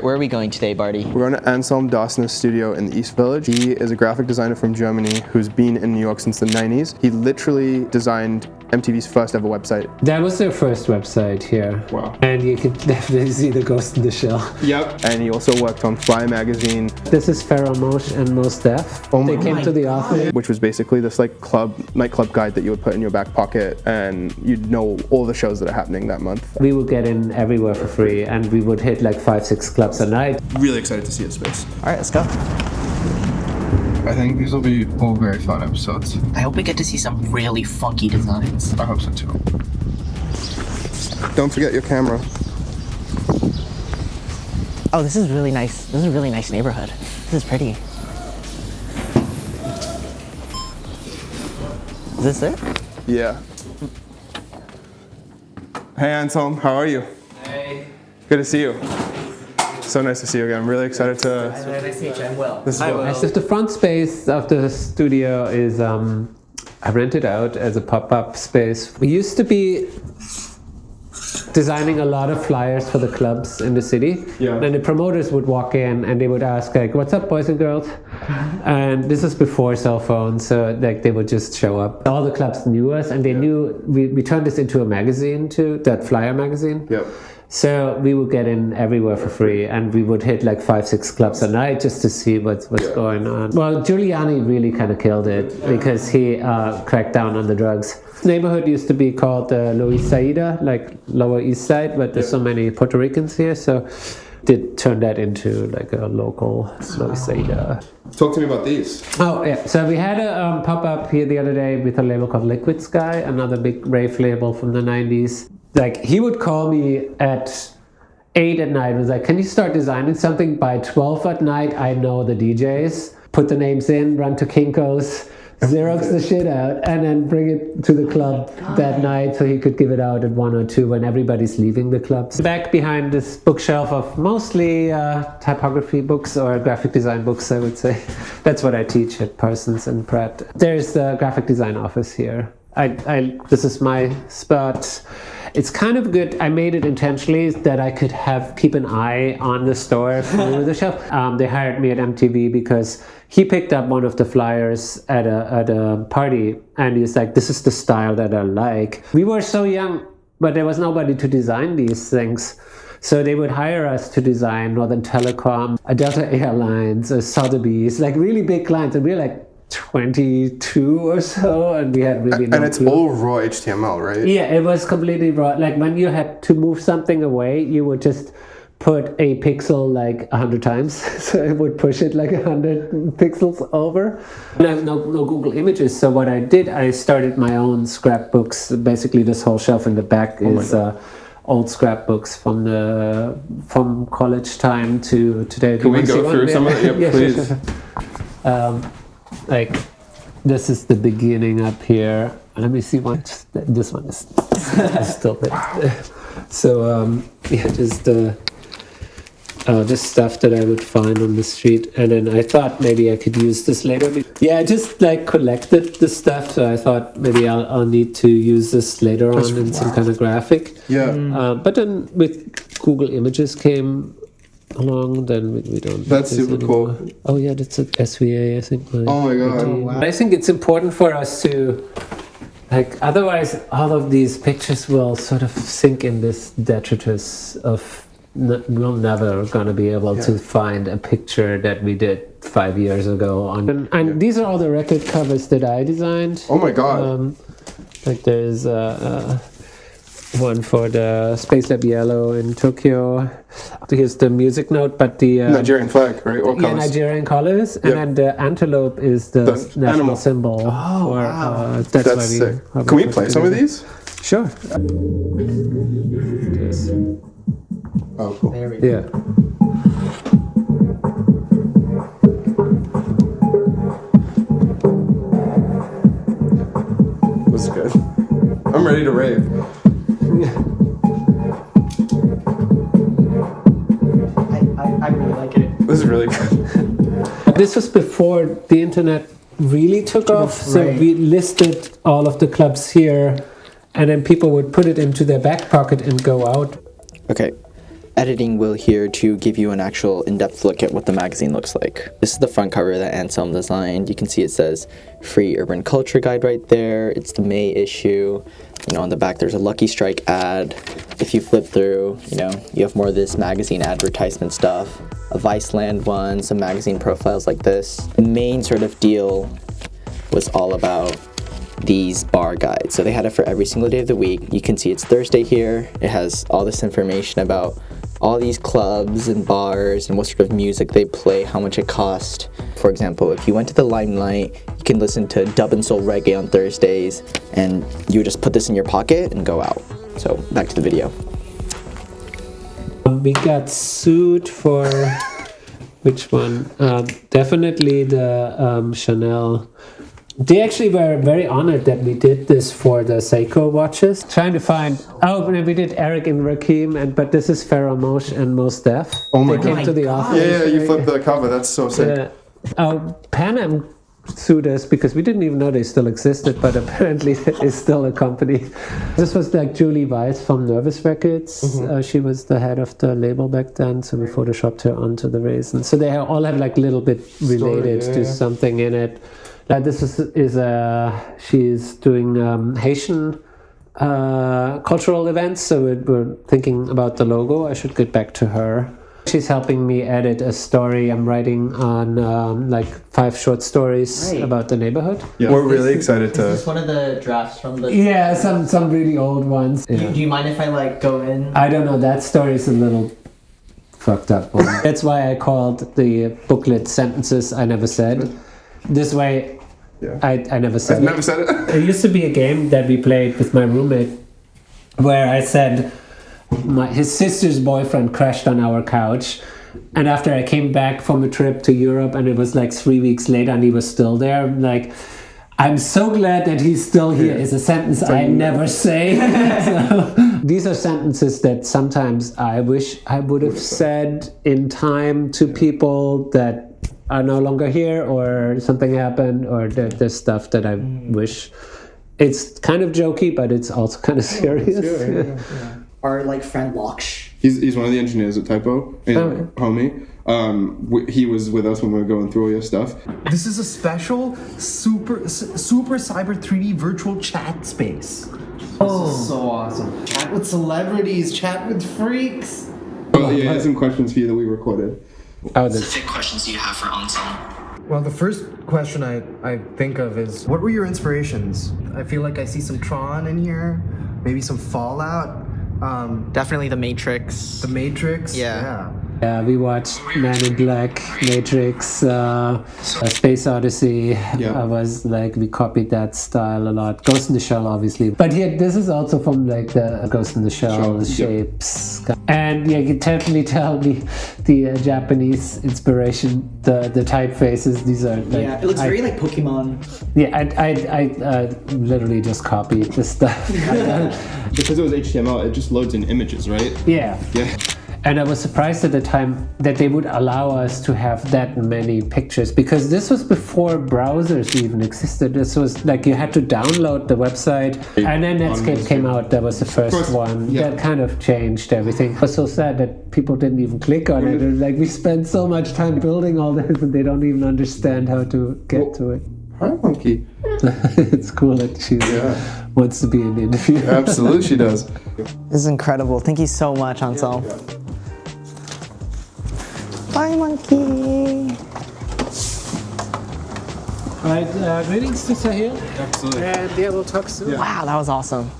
Where are we going today, Bardi? We're going to Anselm Dawson's studio in the East Village. He is a graphic designer from Germany who's been in New York since the 90s. He literally designed MTV's first ever website. That was their first website here. Wow. And you can definitely see the ghost in the shell. Yep. And he also worked on Fly magazine. This is Pharaoh Moshe and Mos Def. They came to the office. Which was basically this like nightclub guide that you would put in your back pocket and you'd know all the shows that are happening that month. We would get in everywhere for free and we would hit like 5-6 clubs a night. Really excited to see his space. All right, let's go. I think these will be all very fun episodes. I hope we get to see some really funky designs. I hope so too. Don't forget your camera. Oh, this is really nice. This is a really nice neighborhood. This is pretty. Is this it? Yeah. Hey Anselm, how are you? Hey. Good to see you. So nice to see you again. I'm really excited to... Nice to meet you. I'm Will. This is Will. So the front space of the studio is I rented out as a pop-up space. We used to be designing a lot of flyers for the clubs in the city. Yeah. And the promoters would walk in and they would ask like, "What's up, boys and girls?" And this is before cell phones, so like they would just show up. All the clubs knew us and they knew we turned this into a magazine too, that flyer magazine. Yep. So we would get in everywhere for free and we would hit like 5-6 clubs a night just to see what's going on. Well, Giuliani really kind of killed it because he cracked down on the drugs. This neighborhood used to be called Lower East Side, like Lower East Side, but there's so many Puerto Ricans here, so did turn that into like a local Lower East Side. Talk to me about these. Oh yeah, so we had a pop-up here the other day with a label called Liquid Sky, another big rave label from the 90s. Like he would call me at 8 at night, was like, "Can you start designing something by 12 at night? I know the DJs, put the names in, run to Kinko's, Xerox the shit out, and then bring it to the club that night so he could give it out at 1 or 2 when everybody's leaving the clubs." Back behind this bookshelf of mostly typography books or graphic design books, I would say. That's what I teach at Parsons and Pratt. There's the graphic design office here. This is my spot. It's kind of good. I made it intentionally that I could keep an eye on the store through the shelf. They hired me at MTV because he picked up one of the flyers at a party and he's like, "This is the style that I like." We were so young, but there was nobody to design these things. So they would hire us to design Northern Telecom, Delta Airlines, Sotheby's, like really big clients. And we were like 22 or so, and we had really no And it's clue. all raw HTML, right? Yeah, it was completely raw. Like when you had to move something away, you would just put a pixel like 100 times, so it would push it like 100 pixels over. No Google Images, so what I did, I started my own scrapbooks. Basically, this whole shelf in the back is old scrapbooks from college time to today. Can we go through some of it? Yeah, please. Sure. Like this is the beginning up here. Let me see one. This one is still there. So yeah, just this stuff that I would find on the street, and then I thought maybe I could use this later. Yeah, I just like collected the stuff, so I thought maybe I'll need to use this later on in some kind of graphic. Yeah. But then with Google Images came along, then we don't. That's super cool. Oh yeah, that's an SVA, I think. Oh my god. Oh, wow. I think it's important for us to, like, otherwise all of these pictures will sort of sink in this detritus of we're never gonna be able to find a picture that we did 5 years ago on. And these are all the record covers that I designed. Oh my god. Like there's one for the Space Lab Yellow in Tokyo. Here's the music note, but the Nigerian flag, right? Or colors? Yeah, Nigerian colors, and then the antelope is the national animal symbol. Oh, wow. That's sick. Can we play some of these? Sure. Oh, cool. There we go. Yeah. This is good. I'm ready to rave. I really like it. This is really good. This was before the internet really took off, so we listed all of the clubs here, and then people would put it into their back pocket and go out. Okay, editing wheel here to give you an actual in-depth look at what the magazine looks like. This is the front cover that Anselm designed. You can see it says Free Urban Culture Guide right there. It's the May issue. You know, on the back there's a Lucky Strike ad. If you flip through, you know, you have more of this magazine advertisement stuff. A Viceland one, some magazine profiles like this. The main sort of deal was all about these bar guides. So they had it for every single day of the week. You can see it's Thursday here. It has all this information about all these clubs and bars and what sort of music they play, how much it cost. For example, if you went to the Limelight, you can listen to dub and soul reggae on Thursdays, and you would just put this in your pocket and go out. So back to the video. We got sued for which one? Definitely the Chanel. They actually were very honored that we did this for the Seiko watches. Trying to find, we did Eric and Rakim, but this is Pharoah Moshe and Mos Def. Oh my They came God. to the office. Yeah, you flipped the cover. That's so sick. Pan Am sued us because we didn't even know they still existed, but apparently it is still a company. This was like Julie Weiss from Nervous Records. She was the head of the label back then, so we photoshopped her onto the raisin. So they all have like a little bit related to something in it. Like this she's doing Haitian cultural events, so we're thinking about the logo. I should get back to her. She's helping me edit a story I'm writing on like 5 short stories about the neighborhood. Yeah. We're really excited to... Is this one of the drafts from the... Yeah, some really old ones. Yeah. Do you mind if I like go in? I don't know, that story is a little fucked up one. That's why I called the booklet Sentences I Never Said. This way, I never said it. Never said it. There used to be a game that we played with my roommate where I said his sister's boyfriend crashed on our couch, and after I came back from a trip to Europe and it was like 3 weeks later and he was still there, I'm like, I'm so glad that he's still here is a sentence I never say. So, these are sentences that sometimes I wish I would have said in time to people that are no longer here, or something happened, or there's stuff that I wish. It's kind of jokey, but it's also kind of serious. Our like friend Loksh. He's one of the engineers at Typo, homie. He was with us when we were going through all your stuff. This is a special super cyber 3D virtual chat space. This is so awesome. Chat with celebrities, chat with freaks. Oh yeah, I had some questions for you that we recorded. What specific questions do you have for Anselm? Well, the first question I think of is, what were your inspirations? I feel like I see some Tron in here, maybe some Fallout. Definitely The Matrix. The Matrix? Yeah. Yeah, we watched Man in Black, Matrix, Space Odyssey. I was like, we copied that style a lot. Ghost in the Shell, obviously. But here, this is also from like the Ghost in the Shell shapes. And yeah, you definitely tell the Japanese inspiration, the typefaces. These are like, it looks very like Pokemon. Yeah, I literally just copied the stuff. Because it was HTML, it just loads in images, right? Yeah. Yeah. And I was surprised at the time that they would allow us to have that many pictures, because this was before browsers even existed. This was like you had to download the website, and then Netscape came out. That was the first one. That kind of changed everything. It was so sad that people didn't even click on it. Like, we spent so much time building all this, and they don't even understand how to get to it. Hi, monkey. It's cool that she wants to be in the interview. Absolutely, she does. This is incredible. Thank you so much, Anselm. Bye, monkey. All right, greetings to Sahil. Absolutely. And yeah, we'll talk soon. Wow, that was awesome.